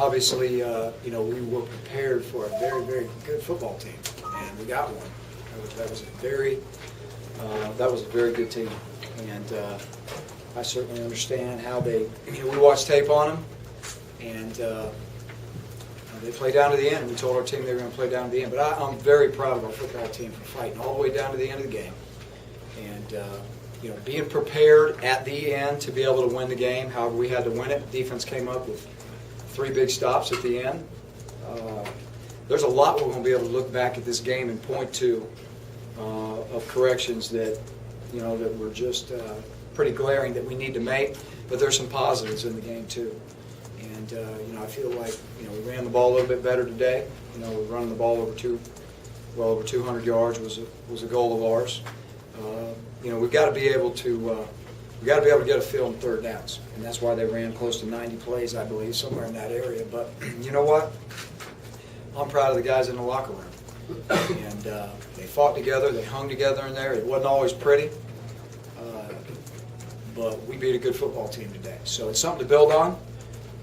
obviously, we were prepared for a very, very good football team, and we got one. That was a very good team, and I certainly understand how they. We watched tape on them, and they played down to the end. We told our team they were going to play down to the end. But I'm very proud of our football team for fighting all the way down to the end of the game, and being prepared at the end to be able to win the game. However, we had to win it. Defense came up with 3 big stops at the end. There's a lot we're going to be able to look back at this game and point to of corrections that that were just pretty glaring that we need to make. But there's some positives in the game too. And I feel like we ran the ball a little bit better today. We're running the ball over 200 yards was a goal of ours. We've got to be able to get a feel in third downs, and that's why they ran close to 90 plays, I believe, somewhere in that area. But you know what? I'm proud of the guys in the locker room, and they fought together, they hung together in there. It wasn't always pretty, but we beat a good football team today. So it's something to build on,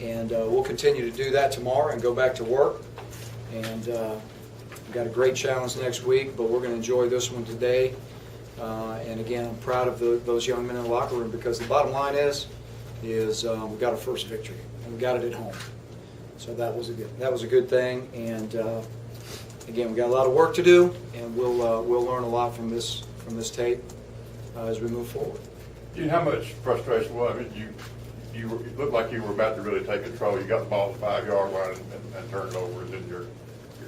and we'll continue to do that tomorrow and go back to work. And we've got a great challenge next week, but we're going to enjoy this one today. And again, I'm proud of those young men in the locker room, because the bottom line is we got our first victory, and we got it at home. So that was a good thing. And again, we got a lot of work to do, and we'll learn a lot from this tape as we move forward. How much frustration was it? You looked like you were about to really take control. You got the ball at the 5-yard line and turned it over, and then you're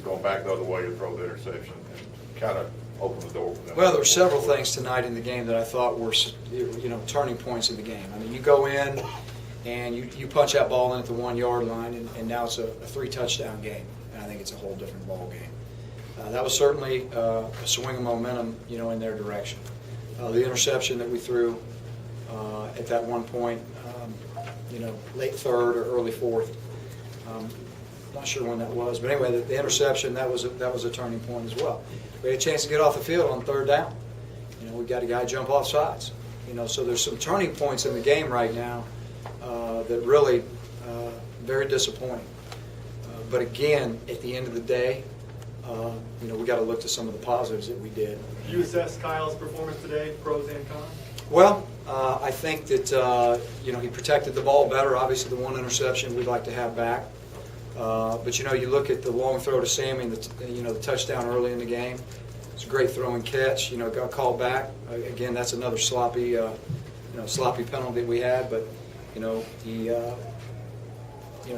going back the other way to throw the interception and kind of open the door for them. Well, there were several things tonight in the game that I thought were turning points in the game. I mean, you go in and you punch that ball in at the 1-yard line, and now it's a 3-touchdown game, and I think it's a whole different ball game. That was certainly a swing of momentum, in their direction. The interception that we threw at that one point, late third or early fourth. Not sure when that was, but anyway, the interception, that was a turning point as well. We had a chance to get off the field on third down. We got a guy jump off sides. So there's some turning points in the game right now that really very disappointing. But again, at the end of the day, we got to look to some of the positives that we did. Did you assess Kyle's performance today, pros and cons? Well, I think that he protected the ball better. Obviously, the one interception we'd like to have back. But you look at the long throw to Sammy, and the touchdown early in the game. It's a great throw and catch. Got called back. Again, that's another sloppy penalty we had. But he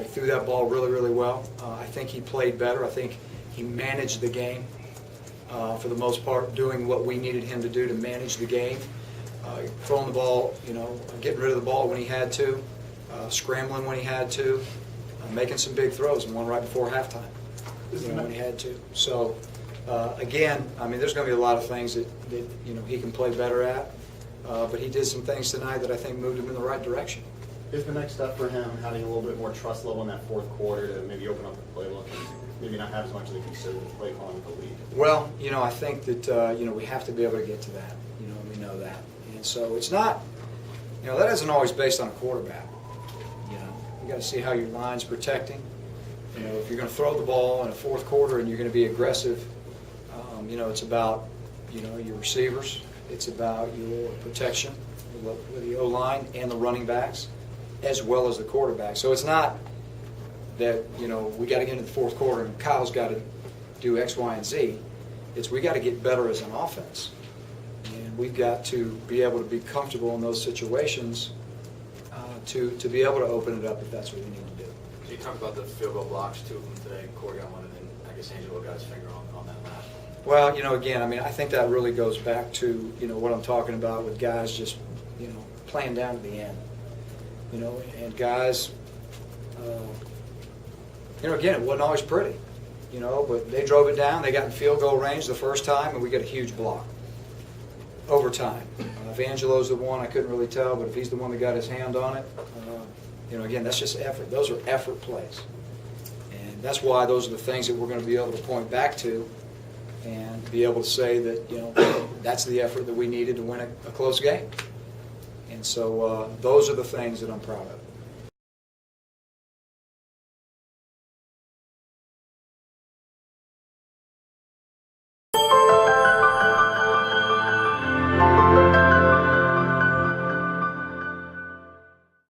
threw that ball really, really well. I think he played better. I think he managed the game for the most part, doing what we needed him to do to manage the game. Throwing the ball, getting rid of the ball when he had to, scrambling when he had to. Making some big throws, and one right before halftime, when he had to. So, again, I mean, there's going to be a lot of things that he can play better at, but he did some things tonight that I think moved him in the right direction. Is the next step for him having a little bit more trust level in that fourth quarter to maybe open up the playbook and maybe not have as much of the conservative play calling with the league? Well, I think that we have to be able to get to that. We know that, and so it's not. That isn't always based on a quarterback. You got to see how your line's protecting. If you're going to throw the ball in a fourth quarter and you're going to be aggressive, it's about your receivers. It's about your protection with the O-line and the running backs, as well as the quarterback. So it's not that we got to get into the fourth quarter and Kyle's got to do X, Y, and Z. It's we got to get better as an offense, and we've got to be able to be comfortable in those situations. To be able to open it up if that's what we need to do. So you talked about the field goal blocks, 2 of them today. Corey got one, and then I guess Angelo got his finger on that last one. Well, again, I mean, I think that really goes back to what I'm talking about with guys just playing down to the end. And guys, again, it wasn't always pretty. But they drove it down. They got in field goal range the first time, and we got a huge block. Overtime. If Angelo's the one, I couldn't really tell, but if he's the one that got his hand on it, again, that's just effort. Those are effort plays. And that's why those are the things that we're going to be able to point back to and be able to say that, that's the effort that we needed to win a close game. And so those are the things that I'm proud of.